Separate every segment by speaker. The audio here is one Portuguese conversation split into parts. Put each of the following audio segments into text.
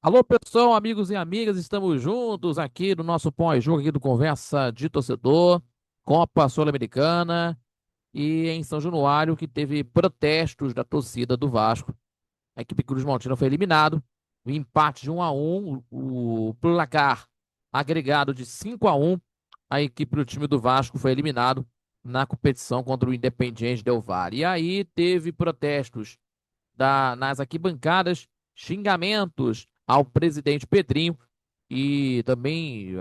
Speaker 1: Alô, pessoal, amigos e amigas, estamos juntos aqui no nosso pós-jogo aqui do Conversa de Torcedor, Copa Sul-Americana e em São Januário, que teve protestos da torcida do Vasco. A equipe Cruz Maltina foi eliminado, o empate de 1-1, o placar agregado de 5-1, a equipe do time do Vasco foi eliminado na competição contra o Independiente Del Valle. E aí teve protestos nas arquibancadas, xingamentos ao presidente Pedrinho e também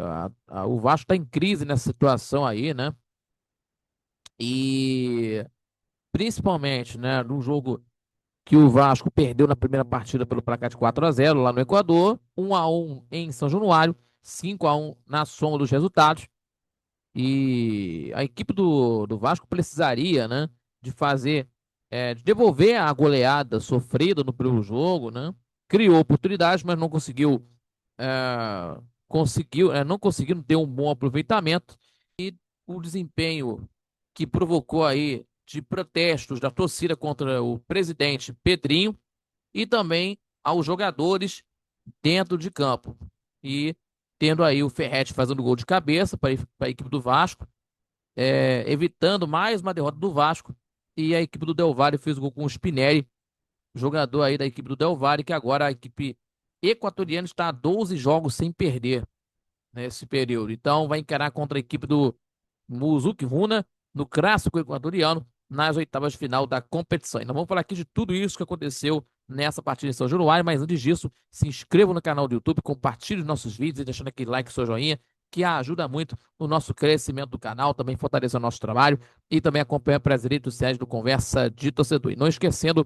Speaker 1: o Vasco está em crise nessa situação aí, né? E principalmente, né, no jogo que o Vasco perdeu na primeira partida pelo placar de 4-0 lá no Equador, 1-1 em São Januário, 5-1 na soma dos resultados. E a equipe do Vasco precisaria, né, de fazer, de devolver a goleada sofrida no primeiro jogo, né? Criou oportunidades, mas não conseguiu, não conseguiu ter um bom aproveitamento. O desempenho que provocou aí de protestos da torcida contra o presidente Pedrinho e também aos jogadores dentro de campo. E tendo aí o Ferretti fazendo gol de cabeça para a equipe do Vasco, evitando mais uma derrota do Vasco. E a equipe do Del Valle fez o gol com o Spinelli, jogador aí da equipe do Del Valle, que agora a equipe equatoriana está a 12 jogos sem perder nesse período. Então vai encarar contra a equipe do Muzuki Runa no clássico equatoriano nas oitavas de final da competição. Então vamos falar aqui de tudo isso que aconteceu nessa partida em São Januário, mas antes disso, se inscreva no canal do YouTube, compartilhe os nossos vídeos e deixando aquele like, seu joinha, que ajuda muito no nosso crescimento do canal, também fortalece o nosso trabalho e também acompanha para as redes sociais do Conversa de Torcedor. E não esquecendo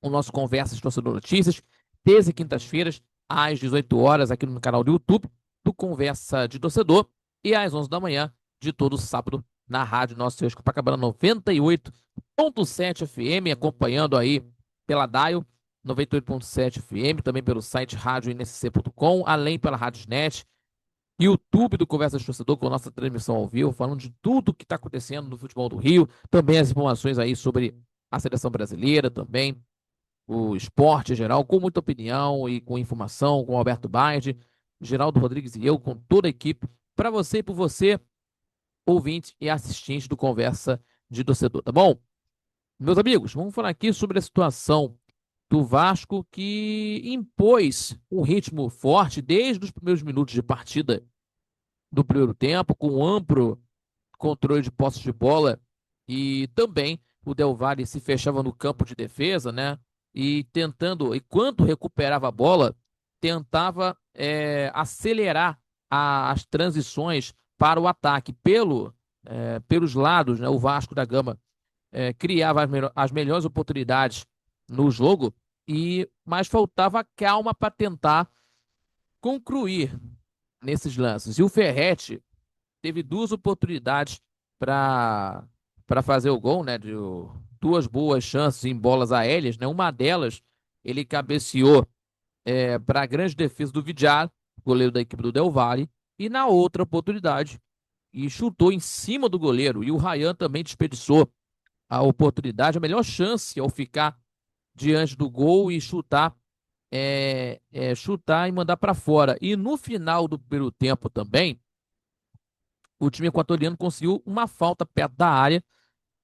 Speaker 1: o nosso Conversa de Torcedor Notícias, terça e quintas-feiras, às 18 horas, aqui no canal do YouTube, do Conversa de Torcedor, e às 11 da manhã, de todo sábado, na Rádio Nosso Senhor de Copacabana 98.7 FM, acompanhando aí pela Dial 98.7 FM, também pelo site radioinsc.com, além pela Radiosnet, YouTube do Conversa de Torcedor, com a nossa transmissão ao vivo, falando de tudo que está acontecendo no futebol do Rio, também as informações aí sobre a seleção brasileira também, o esporte em geral, com muita opinião e com informação, com o Alberto Baird, Geraldo Rodrigues e eu, com toda a equipe, para você e por você, ouvinte e assistente do Conversa de Torcedor, tá bom? Meus amigos, vamos falar aqui sobre a situação do Vasco que impôs um ritmo forte desde os primeiros minutos de partida do primeiro tempo, com amplo controle de posse de bola e também o Del Valle se fechava no campo de defesa, né? E tentando, enquanto recuperava a bola, tentava acelerar as transições para o ataque pelos lados, né? O Vasco da Gama criava as melhores oportunidades no jogo mas faltava calma para tentar concluir nesses lances. E o Ferretti teve duas oportunidades para fazer o gol, né? Duas boas chances em bolas aéreas, né? Uma delas ele cabeceou para a grande defesa do Vidal, goleiro da equipe do Del Valle, e na outra oportunidade e chutou em cima do goleiro. E o Ryan também desperdiçou a oportunidade, a melhor chance ao ficar diante do gol e chutar e mandar para fora. E no final do primeiro tempo também o time equatoriano conseguiu uma falta perto da área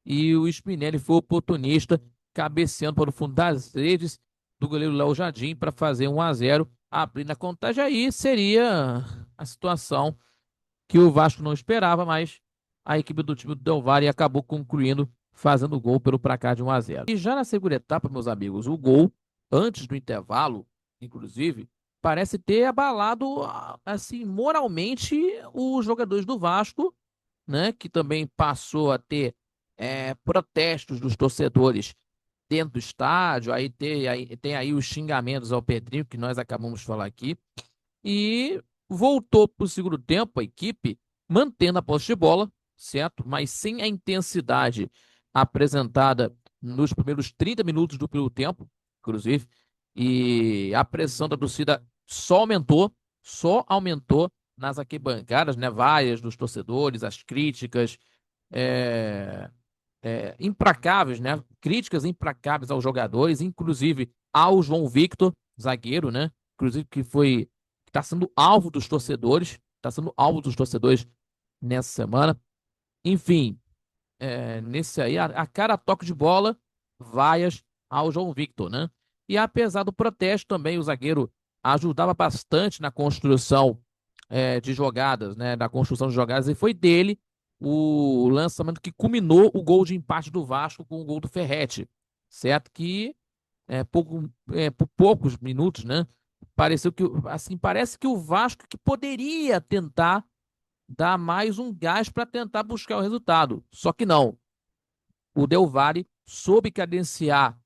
Speaker 1: e o Spinelli foi oportunista, cabeceando para o fundo das redes do goleiro Léo Jardim para fazer 1-0, abrindo a contagem. Aí seria a situação que o Vasco não esperava, mas a equipe do time do Del Valle acabou concluindo fazendo o gol pelo placar de 1-0. E já na segunda etapa, meus amigos, o gol, antes do intervalo, inclusive, parece ter abalado, assim, moralmente os jogadores do Vasco, né, que também passou a ter protestos dos torcedores dentro do estádio, tem aí os xingamentos ao Pedrinho, que nós acabamos de falar aqui, e voltou para o segundo tempo a equipe mantendo a posse de bola, certo? Mas sem a intensidade apresentada nos primeiros 30 minutos do primeiro tempo, inclusive, e a pressão da torcida só aumentou nas arquibancadas, né? Várias dos torcedores, as críticas, é, implacáveis, né? Críticas implacáveis aos jogadores, inclusive ao João Victor, zagueiro, né? inclusive que está sendo alvo dos torcedores, está sendo alvo dos torcedores nessa semana. Enfim, nesse aí, a cada toque de bola, vaias ao João Victor, né? E apesar do protesto também, o zagueiro ajudava bastante na construção de jogadas, né? Da construção de jogadas, e foi dele o lançamento que culminou o gol de empate do Vasco com o gol do Ferretti, certo? Que por poucos minutos, né? Pareceu que, assim, parece que o Vasco que poderia tentar dar mais um gás para tentar buscar o resultado. Só que não. O Del Valle soube cadenciar,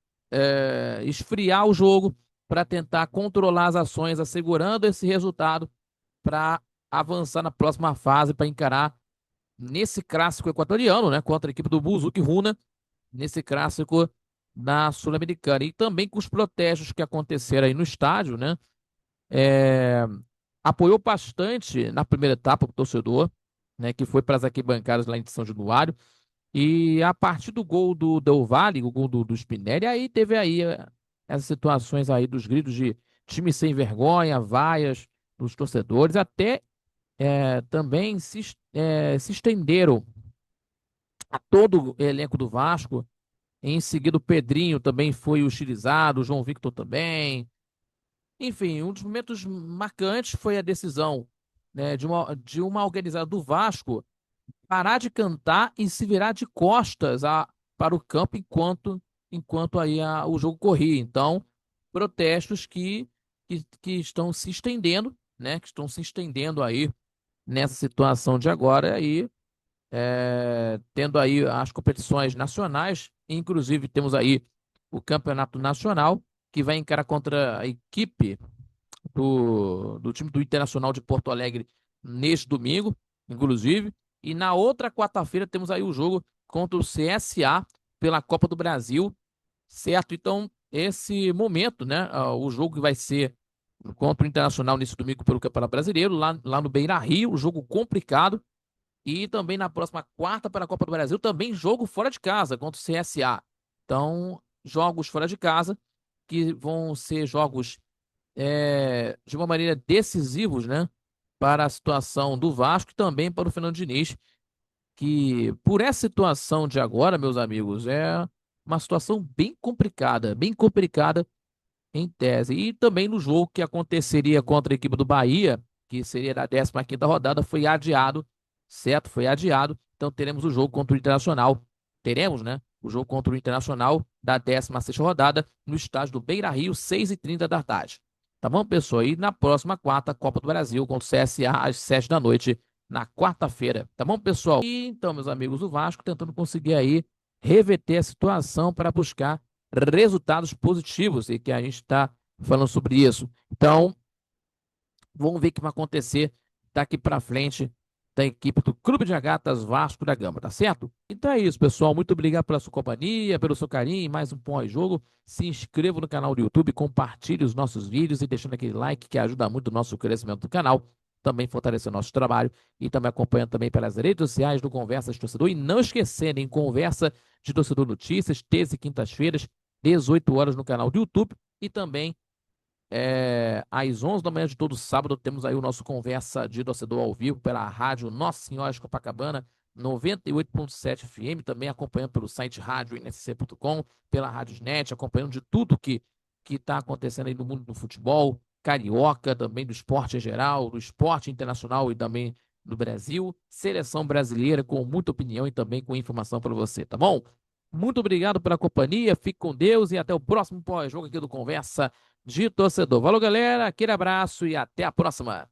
Speaker 1: esfriar o jogo para tentar controlar as ações, assegurando esse resultado para avançar na próxima fase, para encarar nesse clássico equatoriano, né, contra a equipe do Buzuki Runa, nesse clássico na Sul-Americana. E também com os protestos que aconteceram aí no estádio, né, é, apoiou bastante na primeira etapa o torcedor, né, que foi para as arquibancadas lá em São Januário. E a partir do gol do Del Valle, o gol do Spinelli, aí teve aí essas situações aí dos gritos de time sem vergonha, vaias dos torcedores, até também se estenderam a todo o elenco do Vasco. Em seguida, o Pedrinho também foi utilizado, o João Victor também. Enfim, um dos momentos marcantes foi a decisão, né, de uma organizada do Vasco parar de cantar e se virar de costas para o campo enquanto aí o jogo corria. Então, protestos que estão se estendendo, né? Que estão se estendendo aí nessa situação de agora e tendo aí as competições nacionais, inclusive temos aí o Campeonato Nacional, que vai encarar contra a equipe do time do Internacional de Porto Alegre neste domingo, inclusive. E na outra quarta-feira temos aí o jogo contra o CSA pela Copa do Brasil, certo? Então, esse momento, né? O jogo que vai ser contra o Internacional nesse domingo pelo Campeonato Brasileiro, lá no Beira-Rio, um jogo complicado. E também na próxima quarta para a Copa do Brasil, também jogo fora de casa contra o CSA. Então, jogos fora de casa, que vão ser jogos de uma maneira decisivos, né, para a situação do Vasco e também para o Fernando Diniz, que por essa situação de agora, meus amigos, é uma situação bem complicada em tese. E também no jogo que aconteceria contra a equipe do Bahia, que seria da 15ª rodada, foi adiado, certo? Foi adiado. Então teremos o jogo contra o Internacional. Teremos, né? O jogo contra o Internacional da 16ª rodada no estádio do Beira-Rio, 6h30 da tarde. Tá bom, pessoal? E na próxima quarta, Copa do Brasil contra o CSA às 7 da noite, na quarta-feira. Tá bom, pessoal? E então, meus amigos, o Vasco tentando conseguir aí reverter a situação para buscar resultados positivos e que a gente está falando sobre isso. Então, vamos ver o que vai acontecer daqui para frente da equipe do Clube de Regatas Vasco da Gama, tá certo? Então é isso, pessoal. Muito obrigado pela sua companhia, pelo seu carinho. Mais um pós-jogo. Se inscreva no canal do YouTube, compartilhe os nossos vídeos e deixando aquele like que ajuda muito o nosso crescimento do canal. Também fortalecer o nosso trabalho e também acompanhando também pelas redes sociais do Conversa de Torcedor. E não esquecendo, em Conversa de Torcedor Notícias, terça e quintas-feiras, 18 horas no canal do YouTube e também às 11 da manhã de todo sábado temos aí o nosso Conversa de Torcedor ao vivo pela rádio Nossa Senhora de Copacabana, 98.7 FM, também acompanhando pelo site radioNSC.com, pela Radiosnet, acompanhando de tudo que está acontecendo aí no mundo do futebol, carioca, também do esporte em geral, do esporte internacional e também do Brasil, seleção brasileira com muita opinião e também com informação para você, tá bom? Muito obrigado pela companhia, fique com Deus e até o próximo pós-jogo aqui do Conversa de Torcedor. Valeu, galera, aquele abraço e até a próxima.